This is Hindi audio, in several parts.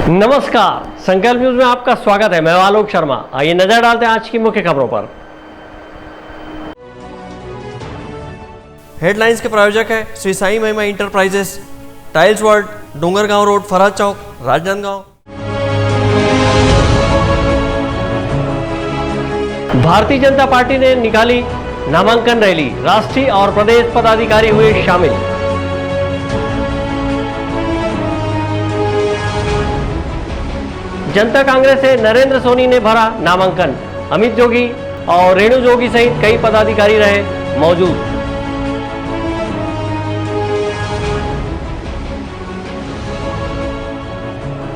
नमस्कार, संकल्प न्यूज में आपका स्वागत है। मैं आलोक शर्मा। आइए नजर डालते हैं आज की मुख्य खबरों पर। हेडलाइंस के प्रायोजक है Shri Sai Mahima enterprises, tiles world, Dongargaon road, Farhad Chowk, Rajnandgaon. Bharatiya Janata party ने निकाली नामांकन रैली, राष्ट्रीय और प्रदेश पदाधिकारी हुए शामिल। जनता कांग्रेस से नरेंद्र सोनी ने भरा नामांकन, अमित जोगी और रेणु जोगी सहित कई पदाधिकारी रहे मौजूद।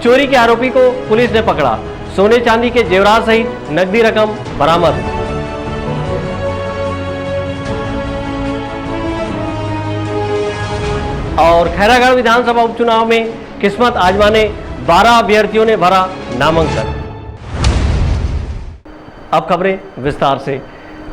चोरी के आरोपी को पुलिस ने पकड़ा, सोने चांदी के जेवरात सहित नकदी रकम बरामद। और खैरागढ़ विधानसभा उपचुनाव में किस्मत आजमाने 12 अभ्यर्थियों ने भरा नामांकन। अब खबरें विस्तार से।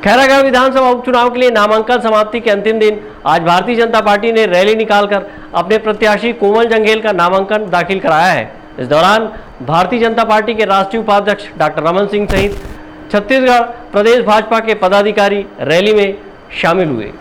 खैरागढ़ विधानसभा उपचुनाव के लिए नामांकन समाप्ति के अंतिम दिन आज भारतीय जनता पार्टी ने रैली निकालकर अपने प्रत्याशी कोमल जंगेल का नामांकन दाखिल कराया है। इस दौरान भारतीय जनता पार्टी के राष्ट्रीय उपाध्यक्ष डॉक्टर रमन सिंह सहित छत्तीसगढ़ प्रदेश भाजपा के पदाधिकारी रैली में शामिल हुए।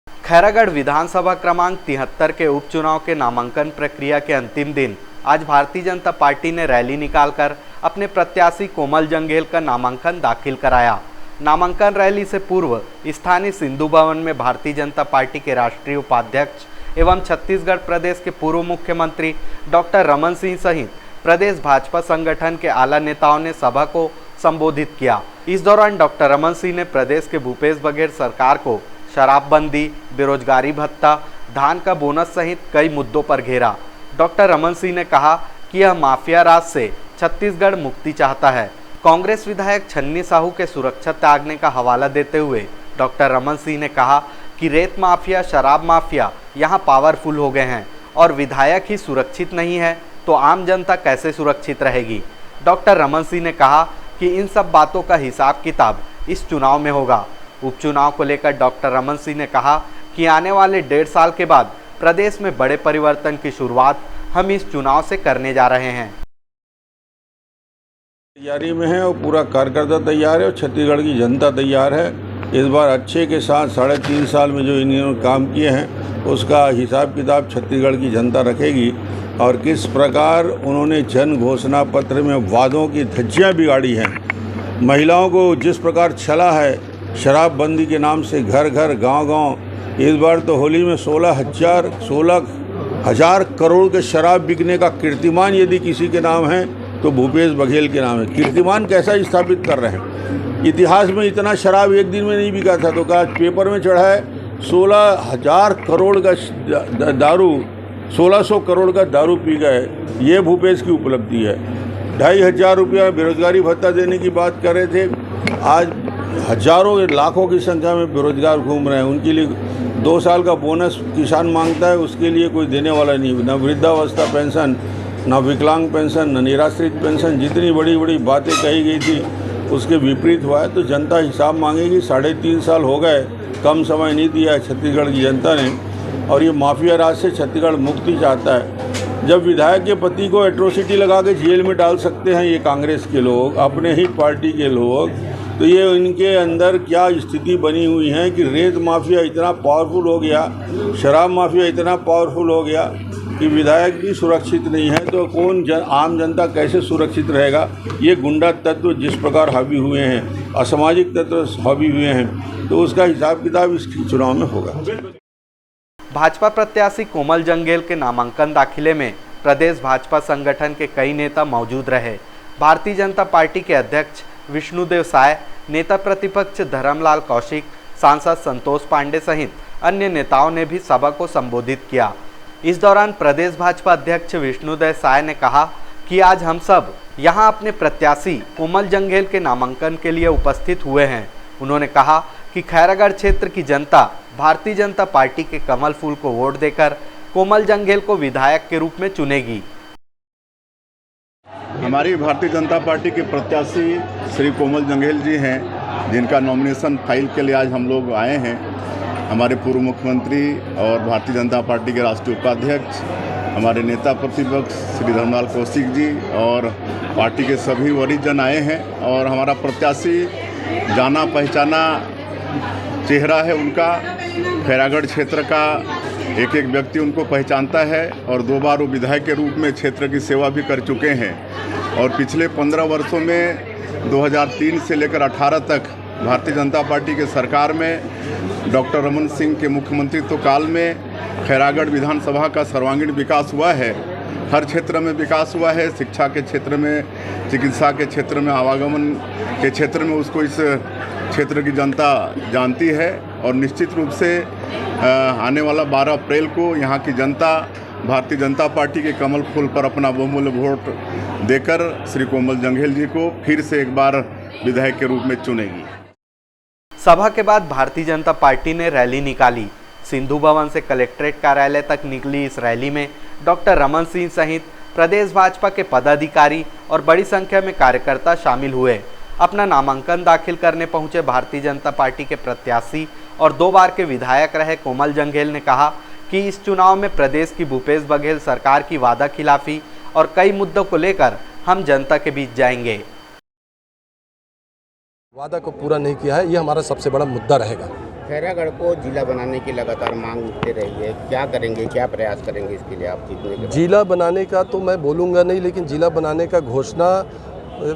खैरागढ़ विधानसभा क्रमांक 73 के उपचुनाव के नामांकन प्रक्रिया के अंतिम दिन आज भारतीय जनता पार्टी ने रैली निकालकर अपने प्रत्याशी कोमल जंगेल का नामांकन दाखिल कराया। नामांकन रैली से पूर्व स्थानीय सिंधु भवन में भारतीय जनता पार्टी के राष्ट्रीय उपाध्यक्ष एवं छत्तीसगढ़ प्रदेश के पूर्व मुख्यमंत्री डॉक्टर रमन सिंह सहित प्रदेश भाजपा संगठन के आला नेताओं ने सभा को संबोधित किया। इस दौरान डॉक्टर रमन सिंह ने प्रदेश के भूपेश बघेल सरकार को शराबबंदी, बेरोजगारी भत्ता, धान का बोनस सहित कई मुद्दों पर घेरा। डॉक्टर रमन सिंह ने कहा कि यह माफिया राज से छत्तीसगढ़ मुक्ति चाहता है। कांग्रेस विधायक छन्नी साहू के सुरक्षा त्यागने का हवाला देते हुए डॉक्टर रमन सिंह ने कहा कि रेत माफिया, शराब माफिया यहाँ पावरफुल हो गए हैं और विधायक ही सुरक्षित नहीं है तो आम जनता कैसे सुरक्षित रहेगी। डॉक्टर रमन सिंह ने कहा कि इन सब बातों का हिसाब किताब इस चुनाव में होगा। उपचुनाव को लेकर डॉक्टर रमन सिंह ने कहा कि आने वाले 1.5 साल के बाद प्रदेश में बड़े परिवर्तन की शुरुआत हम इस चुनाव से करने जा रहे हैं। तैयारी में है और पूरा कार्यकर्ता तैयार है और छत्तीसगढ़ की जनता तैयार है। इस बार अच्छे के साथ 3.5 साल में जो इन्होंने काम किए हैं उसका हिसाब किताब छत्तीसगढ़ की जनता रखेगी और किस प्रकार उन्होंने जन घोषणा पत्र में वादों की धज्जियाँ बिगाड़ी हैं। महिलाओं को जिस प्रकार छला है शराबबंदी के नाम से घर घर गांव-गांव, इस बार तो होली में 16,000 करोड़ के शराब बिकने का कीर्तिमान यदि किसी के नाम है तो भूपेश बघेल के नाम है। कीर्तिमान कैसा स्थापित कर रहे हैं? इतिहास में इतना शराब एक दिन में नहीं बिका था, तो कहा पेपर में चढ़ा है 16,000 करोड़ का दारू, 1600 करोड़ का दारू पी गए। ये भूपेश की उपलब्धि है। 2,500 रुपया बेरोजगारी भत्ता देने की बात कर रहे थे, आज हजारों लाखों की संख्या में बेरोजगार घूम रहे हैं। उनके लिए 2 साल का बोनस किसान मांगता है, उसके लिए कोई देने वाला नहीं। न वृद्धावस्था पेंशन, न विकलांग पेंशन, न निराश्रित पेंशन, जितनी बड़ी बड़ी बातें कही गई थी उसके विपरीत हुआ है। तो जनता हिसाब मांगेगी। 3.5 साल हो गए, कम समय नहीं दिया है छत्तीसगढ़ की जनता ने और ये माफिया राज से छत्तीसगढ़ मुक्ति चाहता है। जब विधायक के पति को एट्रोसिटी लगा के जेल में डाल सकते हैं ये कांग्रेस के लोग, अपने ही पार्टी के लोग, तो ये इनके अंदर क्या स्थिति बनी हुई है कि रेत माफिया इतना पावरफुल हो गया, शराब माफिया इतना पावरफुल हो गया कि विधायक भी सुरक्षित नहीं है तो आम जनता कैसे सुरक्षित रहेगा। ये गुंडा तत्व जिस प्रकार हावी हुए हैं, असामाजिक तत्व हावी हुए हैं, तो उसका हिसाब किताब इस चुनाव में होगा। भाजपा प्रत्याशी कोमल जंगेल के नामांकन दाखिले में प्रदेश भाजपा संगठन के कई नेता मौजूद रहे। भारतीय जनता पार्टी के अध्यक्ष विष्णुदेव साय, नेता प्रतिपक्ष धर्मलाल कौशिक, सांसद संतोष पांडे सहित अन्य नेताओं ने भी सभा को संबोधित किया। इस दौरान प्रदेश भाजपा अध्यक्ष विष्णुदेव साय ने कहा कि आज हम सब यहां अपने प्रत्याशी कोमल जंगेल के नामांकन के लिए उपस्थित हुए हैं। उन्होंने कहा कि खैरागढ़ क्षेत्र की जनता भारतीय जनता पार्टी के कमल फूल को वोट देकर कोमल जंगेल को विधायक के रूप में चुनेगी। हमारी भारतीय जनता पार्टी के प्रत्याशी श्री कोमल जंगेल जी हैं, जिनका नॉमिनेशन फाइल के लिए आज हम लोग आए हैं। हमारे पूर्व मुख्यमंत्री और भारतीय जनता पार्टी के राष्ट्रीय उपाध्यक्ष हमारे नेता प्रतिपक्ष श्री धर्मलाल कौशिक जी और पार्टी के सभी वरिष्ठ जन आए हैं और हमारा प्रत्याशी जाना पहचाना चेहरा है उनका। खैरागढ़ क्षेत्र का एक एक व्यक्ति उनको पहचानता है और 2 बार वो विधायक के रूप में क्षेत्र की सेवा भी कर चुके हैं और पिछले 15 वर्षों में 2003 से लेकर 18 तक भारतीय जनता पार्टी के सरकार में डॉक्टर रमन सिंह के मुख्यमंत्रित्व काल में खैरागढ़ विधानसभा का सर्वांगीण विकास हुआ है। हर क्षेत्र में विकास हुआ है, शिक्षा के क्षेत्र में, चिकित्सा के क्षेत्र में, आवागमन के क्षेत्र में उसको इस क्षेत्र की जनता जानती है और निश्चित रूप से आने वाला 12 अप्रैल को यहाँ की जनता भारतीय जनता पार्टी के कमल फूल पर अपना बहुमूल्य वोट देकर श्री कोमल जंघेल जी को फिर से एक बार विधायक के रूप में चुनेगी। सभा के बाद भारतीय जनता पार्टी ने रैली निकाली। सिंधु भवन से कलेक्ट्रेट कार्यालय तक निकली इस रैली में डॉक्टर रमन सिंह सहित प्रदेश भाजपा के पदाधिकारी और बड़ी संख्या में कार्यकर्ता शामिल हुए। अपना नामांकन दाखिल करने पहुंचे भारतीय जनता पार्टी के प्रत्याशी और 2 बार के विधायक रहे कोमल जंघेल ने कहा कि इस चुनाव में प्रदेश की भूपेश बघेल सरकार की वादा खिलाफी और कई मुद्दों को लेकर हम जनता के बीच जाएंगे। वादा को पूरा नहीं किया है, ये हमारा सबसे बड़ा मुद्दा रहेगा। खैरागढ़ को जिला बनाने की लगातार मांग उठते रही है, क्या करेंगे, क्या प्रयास करेंगे इसके लिए आप जीतने के? जिला बनाने का तो मैं बोलूँगा नहीं, लेकिन जिला बनाने का घोषणा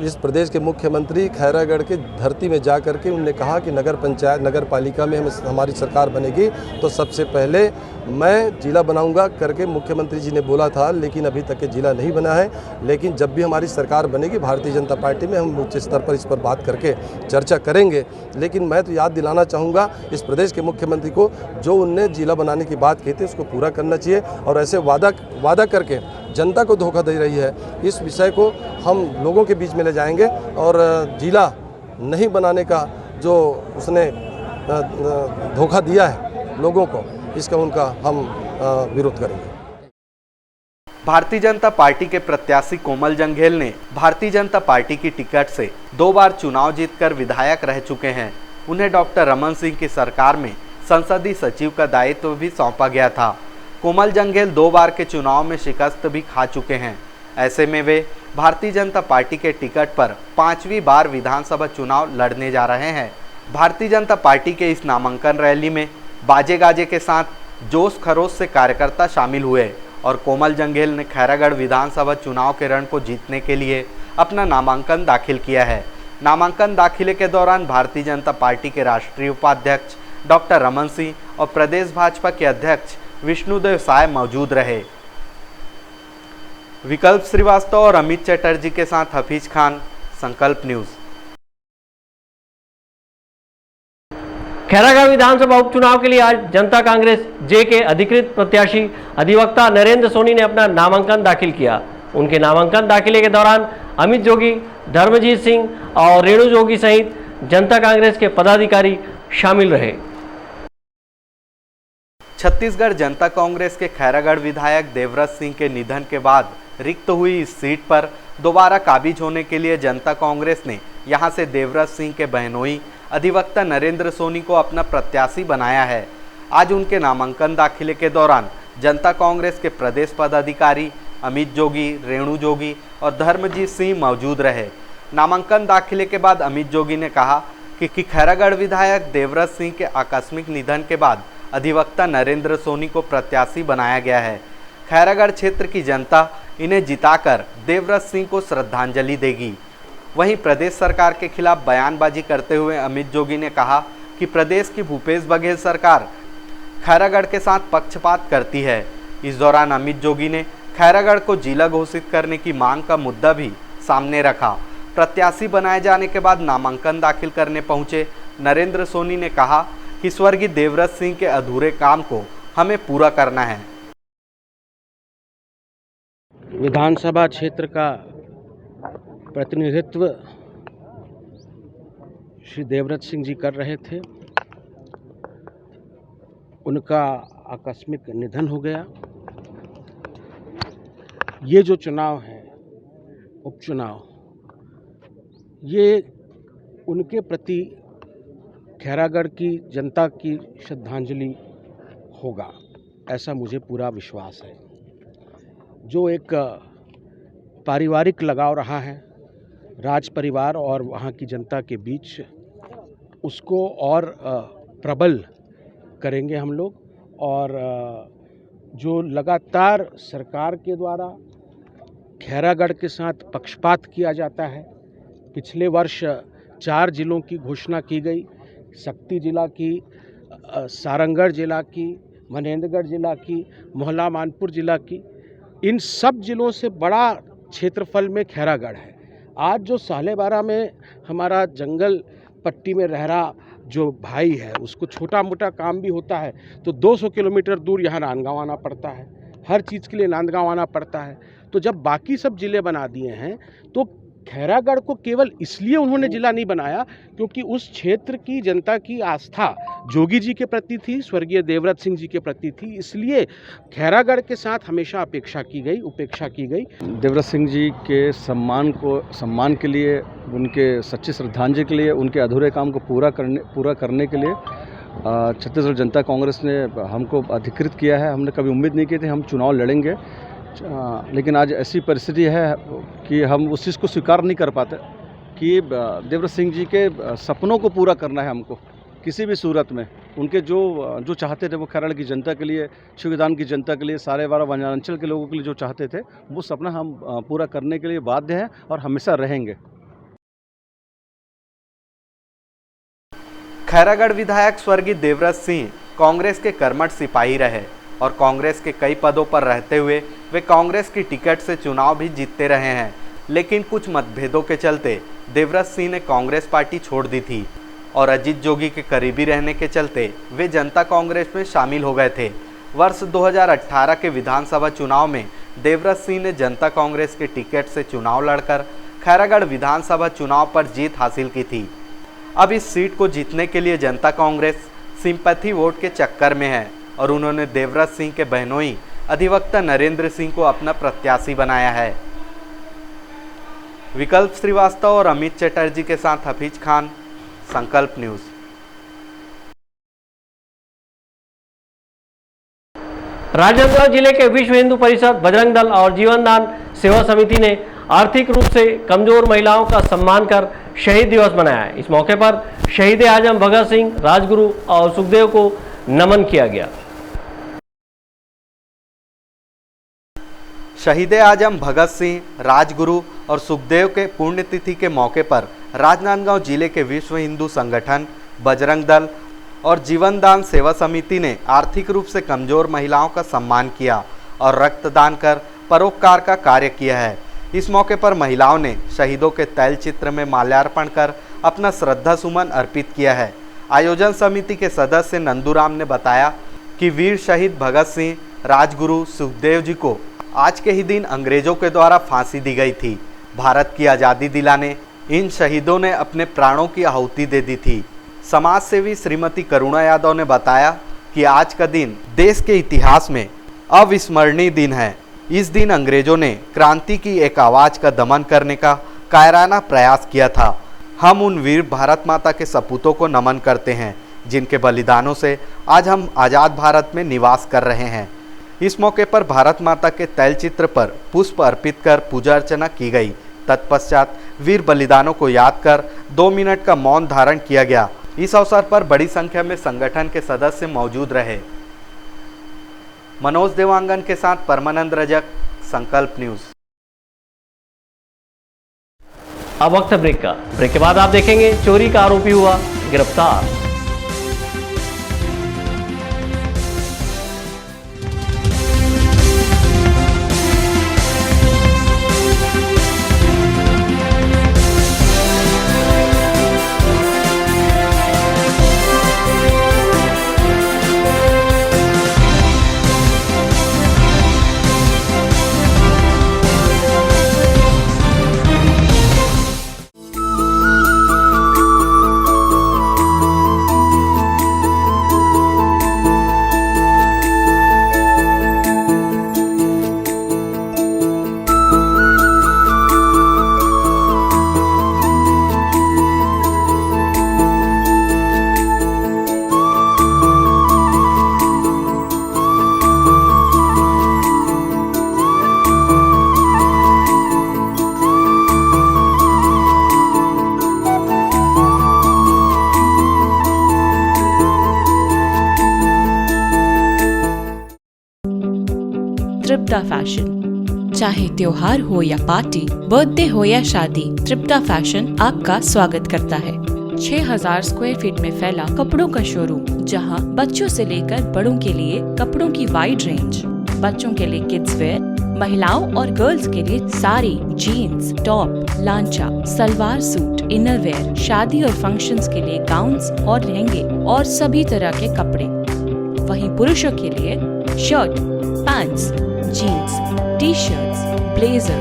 इस प्रदेश के मुख्यमंत्री खैरागढ़ के धरती में जा करके उन्होंने कहा कि नगर पंचायत नगर पालिका में हमारी सरकार बनेगी तो सबसे पहले मैं जिला बनाऊंगा करके मुख्यमंत्री जी ने बोला था, लेकिन अभी तक के जिला नहीं बना है। लेकिन जब भी हमारी सरकार बनेगी भारतीय जनता पार्टी में हम उच्च स्तर पर इस पर बात करके चर्चा करेंगे। लेकिन मैं तो याद दिलाना चाहूँगा इस प्रदेश के मुख्यमंत्री को, जो उनने जिला बनाने की बात की थी उसको पूरा करना चाहिए और ऐसे वादा करके जनता को धोखा दे रही है, इस विषय को हम लोगों के बीच में ले जाएंगे और जिला नहीं बनाने का जो उसने धोखा दिया है लोगों को, इसका उनका हम विरोध करेंगे। भारतीय जनता पार्टी के प्रत्याशी कोमल जंघेल ने भारतीय जनता पार्टी की टिकट से 2 बार चुनाव जीतकर विधायक रह चुके हैं। उन्हें डॉक्टर रमन सिंह की सरकार में संसदीय सचिव का दायित्व भी सौंपा गया था। कोमल जंघेल 2 बार के चुनाव में शिकस्त भी खा चुके हैं। ऐसे में वे भारतीय जनता पार्टी के टिकट पर 5वीं बार विधानसभा चुनाव लड़ने जा रहे हैं। भारतीय जनता पार्टी के इस नामांकन रैली में बाजे गाजे के साथ जोश खरोश से कार्यकर्ता शामिल हुए और कोमल जंघेल ने खैरागढ़ विधानसभा चुनाव के रण को जीतने के लिए अपना नामांकन दाखिल किया है। नामांकन दाखिले के दौरान भारतीय जनता पार्टी के राष्ट्रीय उपाध्यक्ष डॉक्टर रमन सिंह और प्रदेश भाजपा के अध्यक्ष विष्णुदेव साय मौजूद रहे। विकल्प श्रीवास्तव और अमित चटर्जी के साथ हफीज खान, संकल्प न्यूज। खैरागढ़ विधानसभा उपचुनाव के लिए आज जनता कांग्रेस जे के अधिकृत प्रत्याशी अधिवक्ता नरेंद्र सोनी ने अपना नामांकन दाखिल किया। उनके नामांकन दाखिले के दौरान अमित जोगी, धर्मजीत सिंह और रेणु जोगी सहित जनता कांग्रेस के पदाधिकारी शामिल रहे। छत्तीसगढ़ जनता कांग्रेस के खैरागढ़ विधायक देवव्रत सिंह के निधन के बाद रिक्त हुई इस सीट पर दोबारा काबिज होने के लिए जनता कांग्रेस ने यहां से देवव्रत सिंह के बहनोई अधिवक्ता नरेंद्र सोनी को अपना प्रत्याशी बनाया है। आज उनके नामांकन दाखिले के दौरान जनता कांग्रेस के प्रदेश पदाधिकारी अमित जोगी, रेणु जोगी और धर्मजीत सिंह मौजूद रहे। नामांकन दाखिले के बाद अमित जोगी ने कहा कि खैरागढ़ विधायक देवव्रत सिंह के आकस्मिक निधन के बाद अधिवक्ता नरेंद्र सोनी को प्रत्याशी बनाया गया है। खैरागढ़ क्षेत्र की जनता इन्हें जिताकर देवव्रत सिंह को श्रद्धांजलि देगी। वहीं प्रदेश सरकार के खिलाफ बयानबाजी करते हुए अमित जोगी ने कहा कि प्रदेश की भूपेश बघेल सरकार खैरागढ़ के साथ पक्षपात करती है। इस दौरान अमित जोगी ने खैरागढ़ को जिला घोषित करने की मांग का मुद्दा भी सामने रखा। प्रत्याशी बनाए जाने के बाद नामांकन दाखिल करने पहुंचे नरेंद्र सोनी ने कहा कि स्वर्गीय देवव्रत सिंह के अधूरे काम को हमें पूरा करना है। विधानसभा क्षेत्र का प्रतिनिधित्व श्री देवव्रत सिंह जी कर रहे थे। उनका आकस्मिक निधन हो गया। ये जो चुनाव है, उपचुनाव, ये उनके प्रति खैरागढ़ की जनता की श्रद्धांजलि होगा, ऐसा मुझे पूरा विश्वास है। जो एक पारिवारिक लगाव रहा है राज परिवार और वहाँ की जनता के बीच, उसको और प्रबल करेंगे हम लोग। और जो लगातार सरकार के द्वारा खैरागढ़ के साथ पक्षपात किया जाता है, पिछले वर्ष 4 जिलों की घोषणा की गई, शक्ति जिला की, सारंगढ़ जिला की, मनेंद्रगढ़ जिला की, मोहला मानपुर जिला की, इन सब जिलों से बड़ा क्षेत्रफल में खैरागढ़ है। आज जो सालेबारा में हमारा जंगल पट्टी में रह रहा जो भाई है, उसको छोटा मोटा काम भी होता है तो 200 किलोमीटर दूर यहाँ नांदगांव आना पड़ता है, हर चीज़ के लिए नांदगांव आना पड़ता है। तो जब बाकी सब ज़िले बना दिए हैं तो खैरागढ़ को केवल इसलिए उन्होंने ज़िला नहीं बनाया क्योंकि उस क्षेत्र की जनता की आस्था जोगी जी के प्रति थी, स्वर्गीय देवव्रत सिंह जी के प्रति थी, इसलिए खैरागढ़ के साथ हमेशा उपेक्षा की गई। देवव्रत सिंह जी के सम्मान के लिए, उनके सच्ची श्रद्धांजलि के लिए, उनके अधूरे काम को पूरा करने के लिए छत्तीसगढ़ जनता कांग्रेस ने हमको अधिकृत किया है। हमने कभी उम्मीद नहीं की थी हम चुनाव लड़ेंगे, लेकिन आज ऐसी परिस्थिति है कि हम उस चीज़ को स्वीकार नहीं कर पाते कि देवव्रत सिंह जी के सपनों को पूरा करना है हमको किसी भी सूरत में। उनके जो चाहते थे वो खैरागढ़ की जनता के लिए, शिवदान की जनता के लिए, सारेवारा वनांचल के लोगों के लिए जो चाहते थे वो सपना हम पूरा करने के लिए बाध्य हैं और हमेशा रहेंगे। खैरागढ़ विधायक स्वर्गीय देवव्रत सिंह कांग्रेस के कर्मठ सिपाही रहे और कांग्रेस के कई पदों पर रहते हुए वे कांग्रेस की टिकट से चुनाव भी जीतते रहे हैं, लेकिन कुछ मतभेदों के चलते देवव्रत सिंह ने कांग्रेस पार्टी छोड़ दी थी और अजीत जोगी के करीबी रहने के चलते वे जनता कांग्रेस में शामिल हो गए थे। वर्ष 2018 के विधानसभा चुनाव में देवव्रत सिंह ने जनता कांग्रेस के टिकट से चुनाव लड़कर खैरागढ़ विधानसभा चुनाव पर जीत हासिल की थी। अब इस सीट को जीतने के लिए जनता कांग्रेस सिंपैथी वोट के चक्कर में है और उन्होंने देवव्रत सिंह के बहनोई अधिवक्ता नरेंद्र सिंह को अपना प्रत्याशी बनाया है। विकल्प श्रीवास्तव और अमित चटर्जी के साथ हफीज खान, संकल्प न्यूज। राजनांदगांव जिले के विश्व हिंदू परिषद, बजरंग दल और जीवन दान सेवा समिति ने आर्थिक रूप से कमजोर महिलाओं का सम्मान कर शहीद दिवस मनाया है। इस मौके पर शहीद आजम भगत सिंह, राजगुरु और सुखदेव को नमन किया गया। शहीद आजम भगत सिंह, राजगुरु और सुखदेव के पुण्यतिथि के मौके पर राजनांदगांव जिले के विश्व हिंदू संगठन, बजरंग दल और जीवन दान सेवा समिति ने आर्थिक रूप से कमजोर महिलाओं का सम्मान किया और रक्तदान कर परोपकार का कार्य किया है। इस मौके पर महिलाओं ने शहीदों के तैल चित्र में माल्यार्पण कर अपना श्रद्धा सुमन अर्पित किया है। आयोजन समिति के सदस्य नंदूराम ने बताया कि वीर शहीद भगत सिंह, राजगुरु, सुखदेव जी को आज के ही दिन अंग्रेजों के द्वारा फांसी दी गई थी। भारत की आज़ादी दिलाने इन शहीदों ने अपने प्राणों की आहुति दे दी थी। समाज सेवी श्रीमती करुणा यादव ने बताया कि आज का दिन देश के इतिहास में अविस्मरणीय दिन है। इस दिन अंग्रेजों ने क्रांति की एक आवाज़ का दमन करने का कायराना प्रयास किया था। हम उन वीर भारत माता के सपूतों को नमन करते हैं जिनके बलिदानों से आज हम आज़ाद भारत में निवास कर रहे हैं। इस मौके पर भारत माता के तैलचित्र पर पुष्प अर्पित कर पूजा अर्चना की गई। तत्पश्चात वीर बलिदानों को याद कर 2 मिनट का मौन धारण किया गया। इस अवसर पर बड़ी संख्या में संगठन के सदस्य मौजूद रहे। मनोज देवांगन के साथ परमानंद रजक, संकल्प न्यूज। अब वक्त है ब्रेक का। ब्रेक के बाद आप देखेंगे चोरी का आरोपी हुआ गिरफ्तार। तृप्ता फैशन। चाहे त्योहार हो या पार्टी, बर्थडे हो या शादी, तृप्ता फैशन आपका स्वागत करता है। 6000 स्क्वायर फीट में फैला कपड़ों का शोरूम, जहां बच्चों से लेकर बड़ों के लिए कपड़ों की वाइड रेंज। बच्चों के लिए किड्स वेयर, महिलाओं और गर्ल्स के लिए साड़ी, जीन्स, टॉप, लांचा, सलवार सूट, इनर वेयर, शादी और फंक्शंस के लिए गाउन्स और लहंगे और सभी तरह के कपड़े। वहीं पुरुषों के लिए shirt, pants, jeans, T shirts, blazer,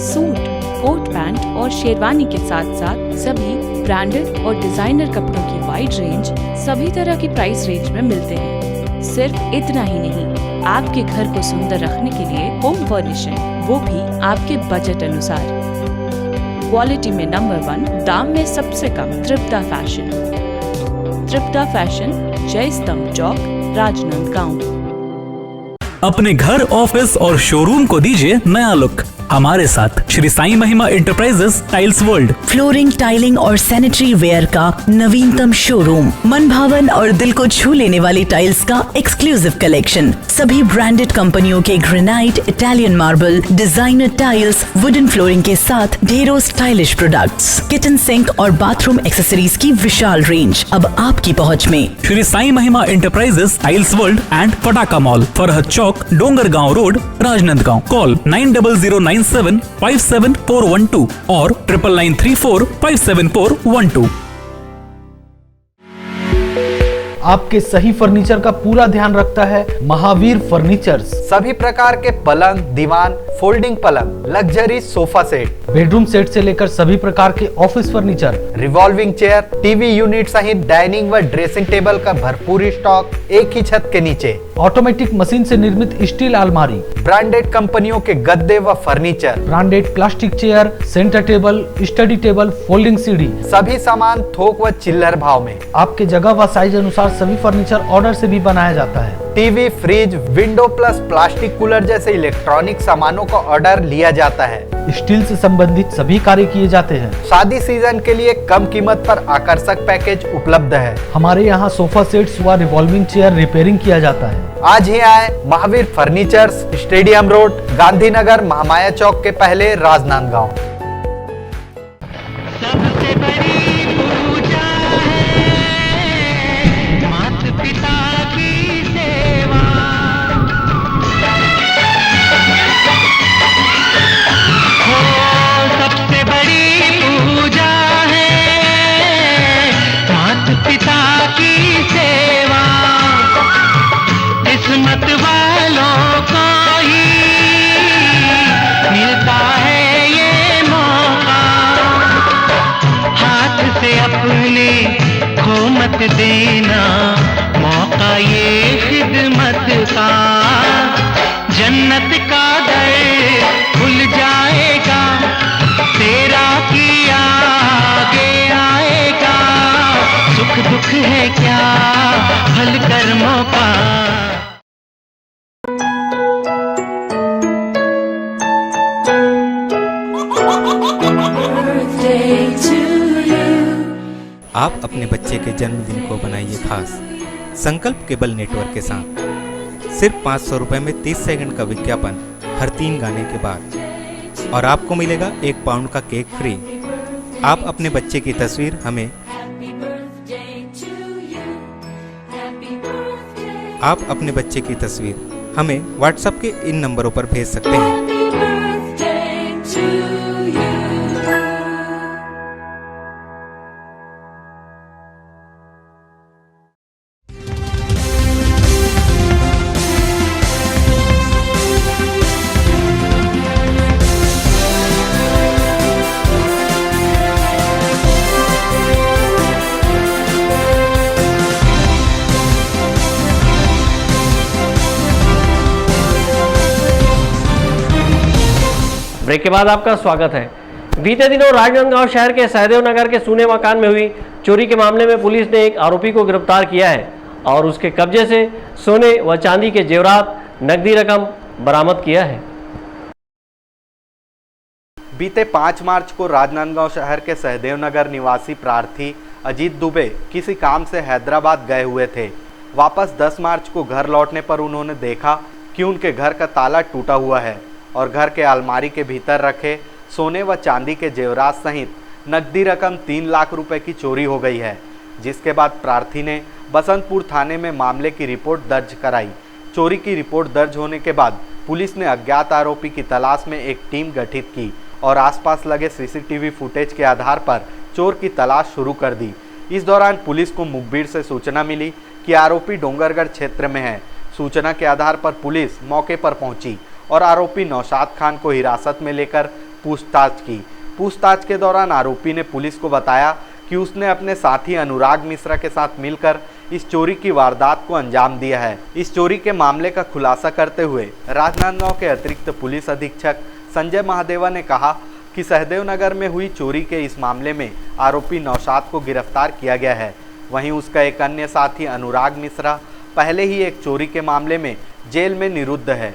suit, coat pant और शेरवानी के साथ साथ सभी ब्रांडेड और डिजाइनर कपड़ों की वाइड रेंज सभी तरह की प्राइस रेंज में मिलते हैं। सिर्फ इतना ही नहीं, आपके घर को सुंदर रखने के लिए होम फर्निशिंग, वो भी आपके बजट अनुसार। क्वालिटी में नंबर 1, दाम में सबसे कम, तृप्ता फैशन। तृप्ता फैशन, जय स्तंभ चौक, राजनांदगांव। अपने घर, ऑफिस और शोरूम को दीजिए नया लुक हमारे साथ Shri Sai Mahima enterprises tiles world. Flooring, tiling और सैनिटरी वेयर का नवीनतम शोरूम, मन भावन और दिल को छू लेने वाली टाइल्स का एक्सक्लूसिव कलेक्शन, सभी ब्रांडेड कंपनियों के granite, Italian marble, designer tiles, wooden flooring के साथ ढेरों स्टाइलिश प्रोडक्ट्स, किचन सिंक और बाथरूम एक्सेसरीज की विशाल रेंज अब आपकी पहुंच में। Shri Sai Mahima enterprises tiles world and Pataka mall, Farhad Chowk, Dongargaon road, Rajnandgaon. Call 9009757412 और 9994574412। आपके सही फर्नीचर का पूरा ध्यान रखता है महावीर फर्नीचर्स। सभी प्रकार के पलंग, दीवान, फोल्डिंग पलंग, luxury sofa set, bedroom set से लेकर सभी प्रकार के office furniture, revolving chair, TV unit सहित डाइनिंग व ड्रेसिंग टेबल का भरपूर स्टॉक एक ही छत के नीचे। ऑटोमेटिक मशीन से निर्मित स्टील अलमारी, ब्रांडेड कंपनियों के गद्दे व furniture, branded plastic chair, centre table, study table, folding सीढ़ी, सभी सामान थोक व चिल्लर भाव में। आपके जगह व साइज अनुसार सभी फर्नीचर ऑर्डर से भी बनाया जाता है। TV, fridge, window plus plastic cooler जैसे इलेक्ट्रॉनिक सामानों का ऑर्डर लिया जाता है। स्टील से संबंधित सभी कार्य किए जाते हैं। शादी सीजन के लिए कम कीमत पर आकर्षक पैकेज उपलब्ध है। हमारे यहाँ सोफा सेट्स व रिवॉल्विंग चेयर रिपेयरिंग किया जाता है। आज ही आए Mahavir furnitures, stadium road, Gandhinagar, Mahamaya Chowk के पहले, राजनांदगांव। सबसे बड़ी पूजा है माता पिता की सेवा। हो सबसे बड़ी पूजा है माता पिता की सेवा। किस्मत वालों को ही मिलता है ये मौका। हाथ से अपने खो मत देना मौका ये खिदमत का। जन्नत का दर खुल जाएगा, तेरा किया आगे आएगा। सुख दुख है क्या हल कर्मों का। आप अपने बच्चे के जन्मदिन को बनाइए खास संकल्प केबल नेटवर्क के साथ। सिर्फ 500 रुपये में 30 सेकंड का विज्ञापन हर 3 गाने के बाद, और आपको मिलेगा 1 पाउंड का केक फ्री। आप अपने बच्चे की तस्वीर हमें व्हाट्सएप के इन नंबरों पर भेज सकते हैं। ब्रेक के बाद आपका स्वागत है। बीते दिनों राजनांदगांव शहर के सहदेव नगर के सूने मकान में हुई चोरी के मामले में पुलिस ने एक आरोपी को गिरफ्तार किया है और उसके कब्जे से सोने व चांदी के जेवरात, नकदी रकम बरामद किया है। बीते 5 मार्च को राजनांदगांव शहर के सहदेव नगर निवासी प्रार्थी अजीत दुबे किसी काम से हैदराबाद गए हुए थे। वापस 10 मार्च को घर लौटने पर उन्होंने देखा कि उनके घर का ताला टूटा हुआ है और घर के अलमारी के भीतर रखे सोने व चांदी के जेवरात सहित नकदी रकम 3 लाख रुपए की चोरी हो गई है, जिसके बाद प्रार्थी ने बसंतपुर थाने में मामले की रिपोर्ट दर्ज कराई। चोरी की रिपोर्ट दर्ज होने के बाद पुलिस ने अज्ञात आरोपी की तलाश में एक टीम गठित की और आसपास लगे सीसीटीवी फुटेज के आधार पर चोर की तलाश शुरू कर दी। इस दौरान पुलिस को मुखबिर से सूचना मिली कि आरोपी डोंगरगढ़ क्षेत्र में है। सूचना के आधार पर पुलिस मौके पर पहुंची और आरोपी नौशाद खान को हिरासत में लेकर पूछताछ की। पूछताछ के दौरान आरोपी ने पुलिस को बताया कि उसने अपने साथी अनुराग मिश्रा के साथ मिलकर इस चोरी की वारदात को अंजाम दिया है। इस चोरी के मामले का खुलासा करते हुए राजनांदगांव के अतिरिक्त पुलिस अधीक्षक संजय महादेवा ने कहा कि सहदेव नगर में हुई चोरी के इस मामले में आरोपी नौशाद को गिरफ्तार किया गया है। वहीं उसका एक अन्य साथी अनुराग मिश्रा पहले ही एक चोरी के मामले में जेल में निरुद्ध है।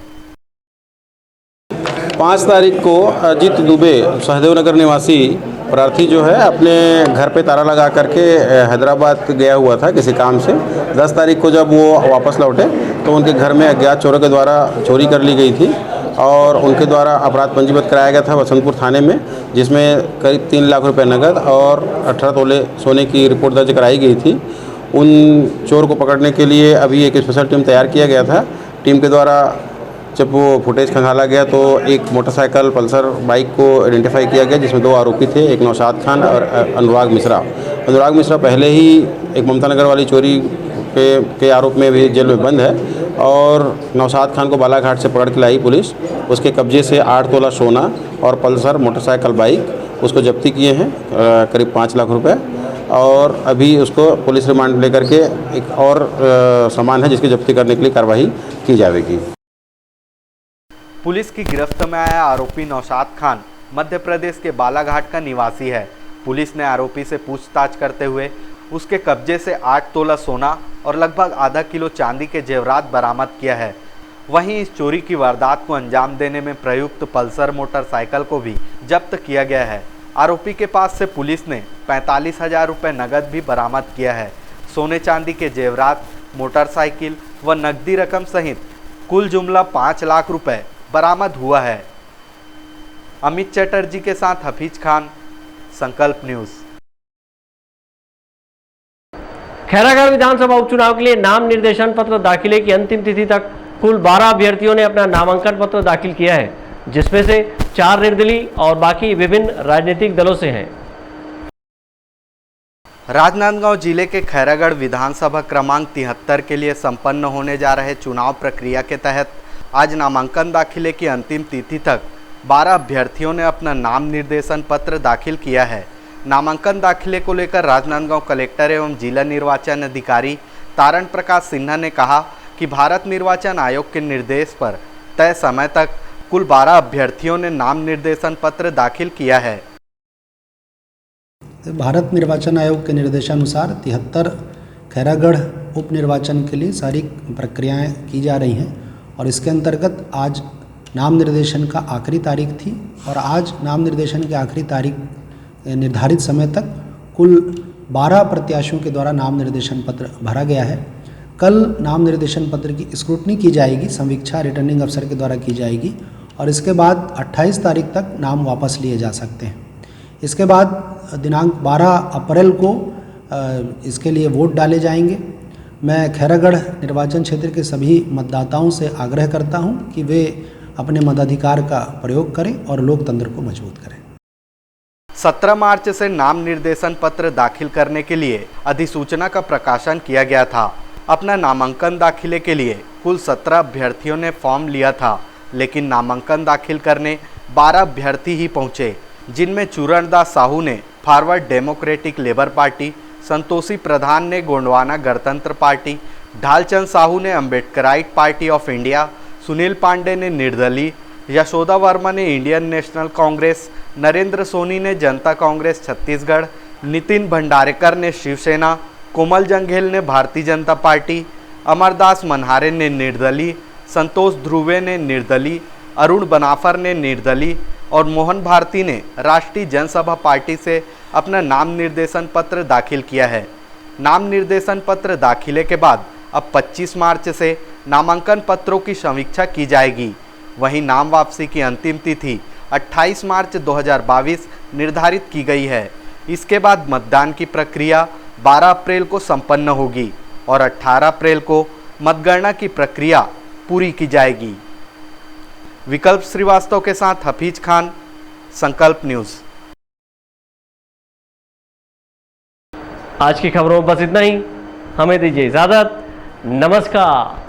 5 तारीख को अजीत दुबे सहदेव नगर निवासी प्रार्थी जो है अपने घर पे ताला लगा करके हैदराबाद गया हुआ था किसी काम से। 10 तारीख को जब वो वापस लौटे तो उनके घर में अज्ञात चोरों के द्वारा चोरी कर ली गई थी और उनके द्वारा अपराध पंजीबद्ध कराया गया था बसंतपुर थाने में, जिसमें करीब 3 लाख रुपए नकद और 18 तोले सोने की रिपोर्ट दर्ज कराई गई थी। उन चोर को पकड़ने के लिए अभी एक स्पेशल टीम तैयार किया गया था। टीम के द्वारा जब वो फुटेज खंगाला गया तो एक मोटरसाइकिल पल्सर बाइक को आइडेंटिफाई किया गया, जिसमें 2 आरोपी थे, एक नौशाद खान और अनुराग मिश्रा। अनुराग मिश्रा पहले ही एक ममता नगर वाली चोरी के आरोप में भी जेल में बंद है और नौशाद खान को बालाघाट से पकड़ के लाई पुलिस। उसके कब्जे से 8 तोला सोना और पल्सर मोटरसाइकिल बाइक उसको जब्ती किए हैं, करीब 5 लाख रुपए। और अभी उसको पुलिस रिमांड लेकर के एक और सामान है जिसकी जब्ती करने के लिए कार्रवाई की जाएगी। पुलिस की गिरफ्त में आया आरोपी नौशाद खान मध्य प्रदेश के बालाघाट का निवासी है। पुलिस ने आरोपी से पूछताछ करते हुए उसके कब्जे से 8 तोला सोना और लगभग आधा किलो चांदी के जेवरात बरामद किया है। वहीं इस चोरी की वारदात को अंजाम देने में प्रयुक्त पल्सर मोटरसाइकिल को भी जब्त किया गया है। आरोपी के पास से पुलिस ने 45,000 रुपये नगद भी बरामद किया है। सोने चांदी के जेवरात, मोटरसाइकिल व नकदी रकम सहित कुल जुमला 5 लाख रुपए बरामद हुआ है। अमित चटर्जी के साथ हफीज खान, संकल्प न्यूज। खैरागढ़ विधानसभा उपचुनाव के लिए नाम निर्देशन पत्र दाखिले की अंतिम तिथि तक कुल 12 अभ्यर्थियों ने अपना नामांकन पत्र दाखिल किया है, जिसमें से 4 निर्दलीय और बाकी विभिन्न राजनीतिक दलों से हैं। राजनांदगांव जिले के खैरागढ़ विधानसभा क्रमांक 73 के लिए संपन्न होने जा रहे चुनाव प्रक्रिया के तहत आज नामांकन दाखिले की अंतिम तिथि तक 12 अभ्यर्थियों ने अपना नाम निर्देशन पत्र दाखिल किया है। नामांकन दाखिले को लेकर राजनांदगांव कलेक्टर एवं जिला निर्वाचन अधिकारी तारण प्रकाश सिन्हा ने कहा कि भारत निर्वाचन आयोग के निर्देश पर तय समय तक कुल 12 अभ्यर्थियों ने नाम निर्देशन पत्र दाखिल किया है। भारत निर्वाचन आयोग के निर्देशानुसार 73 खैरागढ़ उप निर्वाचन के लिए सारी प्रक्रियाएं की जा रही हैं और इसके अंतर्गत आज नाम निर्देशन का आखिरी तारीख थी और आज नाम निर्देशन की आखिरी तारीख निर्धारित समय तक कुल 12 प्रत्याशियों के द्वारा नाम निर्देशन पत्र भरा गया है। कल नाम निर्देशन पत्र की स्क्रूटनी की जाएगी, समीक्षा रिटर्निंग अफसर के द्वारा की जाएगी और इसके बाद 28 तारीख तक नाम वापस लिए जा सकते हैं। इसके बाद दिनांक 12 अप्रैल को इसके लिए वोट डाले जाएंगे। मैं खैरागढ़ निर्वाचन क्षेत्र के सभी मतदाताओं से आग्रह करता हूं कि वे अपने मताधिकार का प्रयोग करें और लोकतंत्र को मजबूत करें। 17 मार्च से नाम निर्देशन पत्र दाखिल करने के लिए अधिसूचना का प्रकाशन किया गया था। अपना नामांकन दाखिले के लिए कुल 17 अभ्यर्थियों ने फॉर्म लिया था, लेकिन नामांकन दाखिल करने 12 अभ्यर्थी ही पहुंचे, जिनमें चूरणदास साहू ने Forward Democratic Labour Party, Santoshi Pradhan ने गोंडवाना गणतंत्र पार्टी, ढालचंद साहू ने Ambedkarite Party of India, Sunil Pandey ने निर्दलीय, यशोदा वर्मा ने Indian National Congress, Narendra Soni ने जनता कांग्रेस छत्तीसगढ़, नितिन भंडारेकर ने शिवसेना, कोमल जंघेल ने भारतीय जनता पार्टी, अमरदास मनहारे ने निर्दलीय, संतोष ध्रुवे ने निर्दलीय, अरुण बनाफर ने निर्दलीय और मोहन भारती ने राष्ट्रीय जनसभा पार्टी से अपना नाम निर्देशन पत्र दाखिल किया है। नाम निर्देशन पत्र दाखिले के बाद अब 25 मार्च से नामांकन पत्रों की समीक्षा की जाएगी। वहीं नाम वापसी की अंतिम तिथि 28 मार्च 2022 निर्धारित की गई है। इसके बाद मतदान की प्रक्रिया 12 अप्रैल को संपन्न होगी और 18 अप्रैल को मतगणना की प्रक्रिया पूरी की जाएगी। विकल्प श्रीवास्तव के साथ हफीज खान, संकल्प न्यूज़। आज की खबरों में बस इतना ही। हमें दीजिए इजाजत। नमस्कार।